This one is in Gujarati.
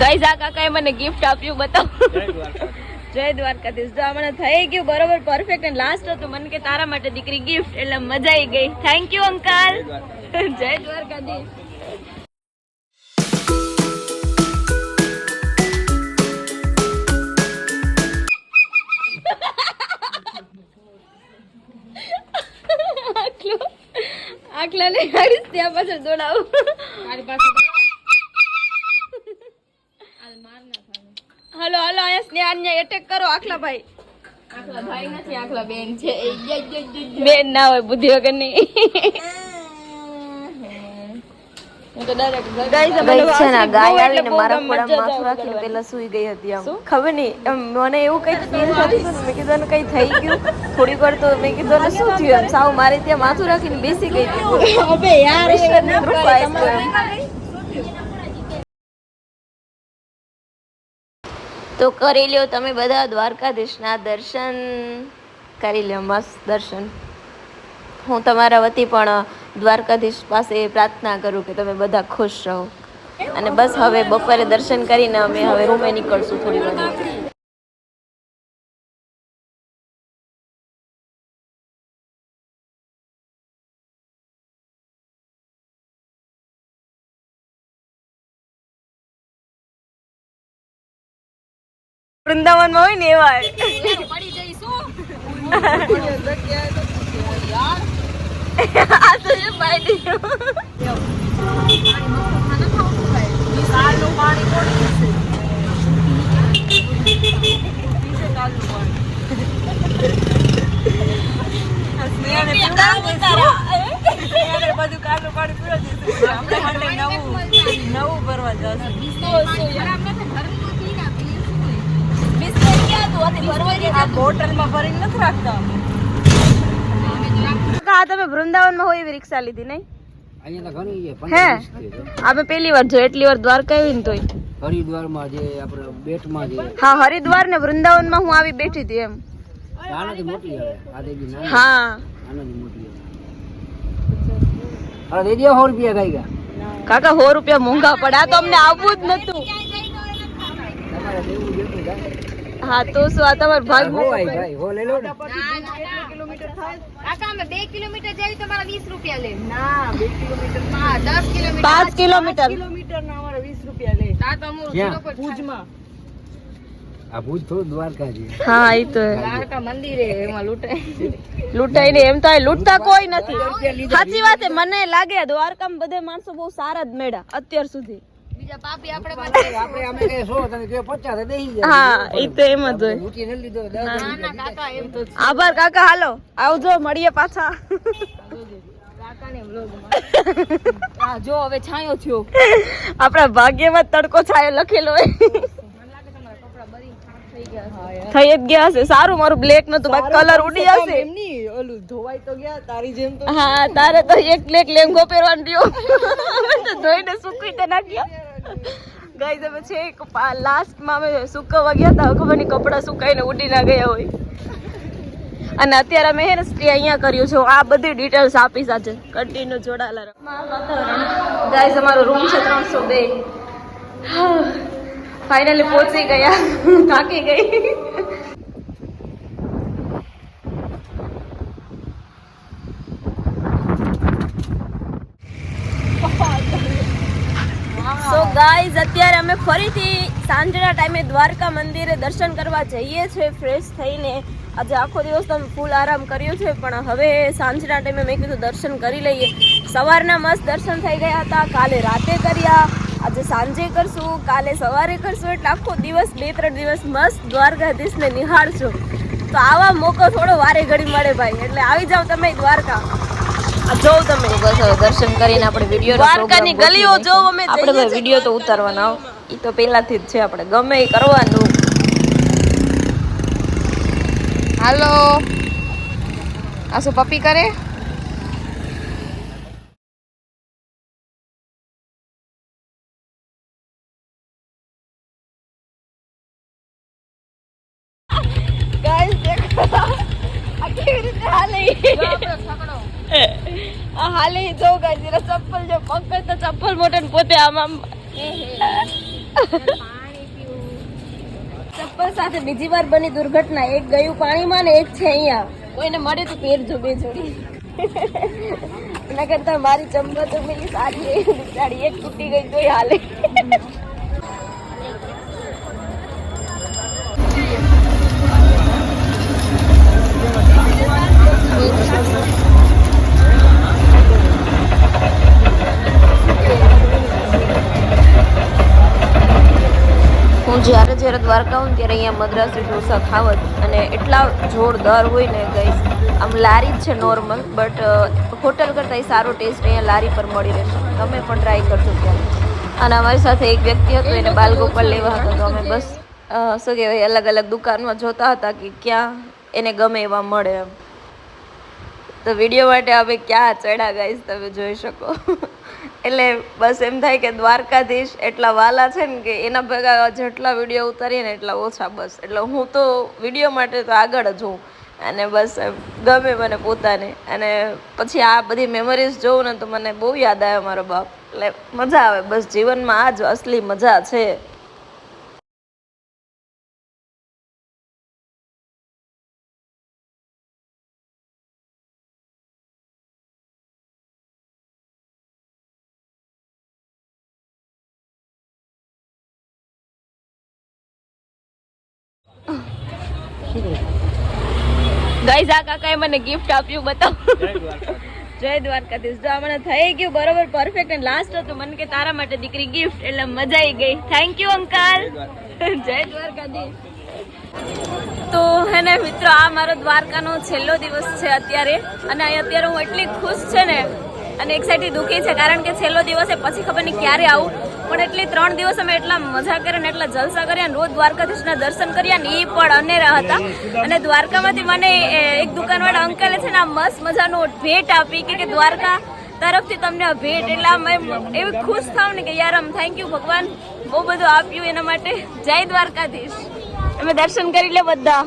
ગાઈસ આ કાકાએ મને ગિફ્ટ આપ્યું, બતાવો. જય દ્વારકાધીશ. જો મને થઈ ગયું બરોબર પરફેક્ટ અને લાસ્ટ હતું મને કે તારા માટે દીકરી ગિફ્ટ, એટલે મજા આવી ગઈ. Thank you uncle. જય દ્વારકાધીશ. આખલા ને ગાડીસ ત્યાં પાછળ દોડાવું. મારી પાસે હાલો હાલો અહીંયા સ્નેહાને એટેક કરો. આખલા ભાઈ, આખલા ભાઈ નથી, આખલા બેન છે. બેન ના હોય બુદ્ધિ વગર ની. હું તો ડાયરેક્ટ છે ને ગાય આવીને મારા ખોળામાં માથું રાખીને પેલા સુઈ ગઈ હતી. આમ ખબર નહીં મને એવું કઈ ફીલ થતું. મેં કીધું કઈ થઈ ગયું. થોડી વાર તો મેં કીધું શું થયું એમ. સાવ મારે ત્યાં માથું રાખીને બેસી ગઈ હતી. અબે યાર તો કરી લ્યો તમે બધા દ્વારકાધીશના દર્શન કરી લ્યો. મસ્ત દર્શન. હું તમારા વતી પણ દ્વારકાધીશ પાસે પ્રાર્થના કરું કે તમે બધા ખુશ રહો. અને બસ હવે બપોરે દર્શન કરીને અમે હવે રૂમે નીકળશું થોડી વાર. વૃંદાવનમાં હોય ને એવા પડી જઈશું. આ તો જે પાડી બધું કાલું પાણી પૂરો નવું ભરવા જશે. બોટલમાં ભરીને નથી રાખતા. તમે વૃંદાવનમાં હોય એવી રિક્ષા લીધી નહીં? હે આપણે પેલી વાર જો એટલી વાર દ્વારકા આવી ને તોય હરિદ્વારમાં જે આપણે બેટમાં જે હા હરિદ્વાર ને વૃંદાવનમાં હું આવી બેઠી હતી એમ. આનાથી મોટી આવે આ દેવી નાની. હા આનાથી મોટી આવે. અરે દેદી 100 રૂપિયા ગઈ ગયા કાકા. 100 રૂપિયા મોંઘા પડે. આ તો અમને આવવું જ નતું. તમારે દેવું જેટલું જાય. હા તો શું આ તમાર ભાગ હો ભાઈ હો લઈ લો ને. કાકા અમે 2 કિલોમીટર જઈએ તો મારા 20 રૂપિયા લે. ના 2 કિલોમીટર હા 10 કિલોમીટર 5 કિલોમીટર ના અમારે 20 રૂપિયા લે. આ તો અમુક ભુજમાં. આ ભુજ થોડું દ્વારકા છે. હા ઈ તો દ્વારકા મંદિરે એમાં લૂંટાઈ ને એમ તો લૂંટતા કોઈ નથી. સાચી વાત છે. મને લાગે દ્વારકામાં બધે માણસો બહુ સારા જ મળ્યા અત્યાર સુધી. બીજા પાપી આપણે આપણે અમે કે 100 તને કે 50 દેહી જાય. હા ઈ તો એમ જ હોય. મૂકી ન લીધો 10 ના કાકા એમ તો આભાર કાકા. હાલો આવજો મળીએ પાછા. કાકાને વ્લોગમાં આ જો હવે છાયો થયો. આપણા ભાગ્યમાં તડકો છાયો લખેલો હોય. થઈ જ ગયા હશે. સારું મારું બ્લેક નતું, બાકી કલર ઉડી જશે. એમની ઓલું ધોવાઈ તો ગયા તારી જેમ તો. હા તારે તો એક બ્લેક લેંગો પહેરવાનું રહ્યો. અમે તો ધોઈને સુકવી તો નાખ્યો. ગાઈસ અમે છે લાસ્ટમાં અમે સુકવવા ગયા હતા. ખબર નહીં કપડાં સુકાઈને ઉડી ના ગયા હોય. અને અત્યારે અમે હે ને સ્ટે અહીંયા કર્યું છે. આ બધી ડિટેલ્સ આપીશ આજે. કન્ટિન્યુ જોડાયેલા રહો. ગાઈસ અમારો રૂમ છે 302. ફાઇનલી પહોંચી ગયા. થાકી ગઈ. સો ગાઈઝ અત્યારે અમે ફરીથી સાંજના ટાઈમે દ્વારકા મંદિરે દર્શન કરવા જઈએ છીએ ફ્રેશ થઈને. આજે આખો દિવસ તો અમે ફૂલ આરામ કર્યો છે, પણ હવે સાંજના ટાઈમે મેં કીધું દર્શન કરી લઈએ. સવારના મસ્ત દર્શન થઈ ગયા હતા. કાલે રાતે કર્યા, આજે સાંજે કરશું, કાલે સવારે કરશું. એટલે આખો દિવસ 2-3 દિવસ મસ્ત દ્વારકાધીશને નિહાળશો. તો આવા મોકો થોડો વારે ઘડી મળે ભાઈ. એટલે આવી જાવ તમે દ્વારકા. જો તમે બસ હવે દર્શન કરીને આપણે વિડીયો દ્વારકાની ગલીઓ જો અમે આપણે વિડીયો તો ઉતારવાના એ તો પહેલાથી જ છે. આપણે ગમે એ કરવાનું. હાલો આ શું પપ્પી કરે? ગાઈસ દેખો આ કેવી રીતે હાલે. આ હાલે જો ગાઈસ જરા ચપ્પલ જો પકડ તો ચપ્પલ મોટે ને પોતે આમ ચપ્પલ સાથે બીજી વાર બની દુર્ઘટના. એક ગયું પાણીમાં ને એક છે અહીંયા. કોઈને મળે તો પહેરજો બે જોડી. એના કરતા મારી ચંપલ તો મેલી સારી બિચારી એક તૂટી ગઈ તોય હાલે. હું જ્યારે જ્યારે દ્વારકા આવું ને ત્યારે અહીંયા મદ્રાસી ઢોસા ખાવત અને એટલા જોરદાર હોય ને ગાઈસ. આમ લારી જ છે નોર્મલ, બટ હોટલ કરતાં સારો ટેસ્ટ અહીંયા લારી પર મળી રહેશે. તમે પણ ટ્રાય કરજો ત્યારે. અને અમારી સાથે એક વ્યક્તિ હતો, એને બાલગોપાલ લેવા હતો, તો અમે બસ શું કહેવાય અલગ અલગ દુકાનમાં જોતા હતા કે ક્યાં એને ગમે એવા મળે એમ. તો વિડીયો માટે અમે ક્યાં ચડ્યા ગાઈસ તમે જોઈ શકો. એટલે બસ એમ થાય કે દ્વારકાધીશ એટલા વાલા છે ને કે એના ભેગા જેટલા વિડીયો ઉતારીએ ને એટલા ઓછા. બસ એટલે હું તો વિડીયો માટે તો આગળ જ હું, અને બસ ગમે મને પોતાને. અને પછી આ બધી મેમરીઝ જોઉં ને તો મને બહુ યાદ આવે મારો બાપ. એટલે મજા આવે. બસ જીવનમાં આ જ અસલી મજા છે. ગાઈસ આ કાકાએ મને ગિફ્ટ આપ્યું, બતાવો. જય દ્વારકાધીશ. જો મને થઈ ગયું બરોબર પરફેક્ટ. અને લાસ્ટ હતું મને કે તારા માટે દીકરી ગિફ્ટ, એટલે મજા આવી ગઈ. Thank you uncle. જય દ્વારકાધીશ. તો હે ને મિત્રો, આ મારો દ્વારકાનો છેલ્લો દિવસ છે અત્યારે. અને અત્યારે હું એટલી ખુશ છે ને અને એક્સાઇટેડ દુઃખી છે, કારણ કે છેલ્લો દિવસ છે. પછી ખબર નહીં ક્યારે આવું, પણ એટલી 3 દિવસ અમે એટલા મજા કર્યા ને એટલા જલસા કર્યા ને રોજ દ્વારકાધીશના દર્શન કર્યા ને એ પણ અનેરા હતા. અને દ્વારકામાંથી મને એક દુકાનવાળા અંકલે છે ને આ મસ્ત મજાનો ભેટ આપી કે દ્વારકા તરફથી તમને આ ભેટ. એટલે આમ એવી ખુશ થાવ ને કે યાર આમ થેન્ક યુ ભગવાન, બહુ બધું આપ્યું એના માટે. જય દ્વારકાધીશ. અમે દર્શન કરી લે બધા.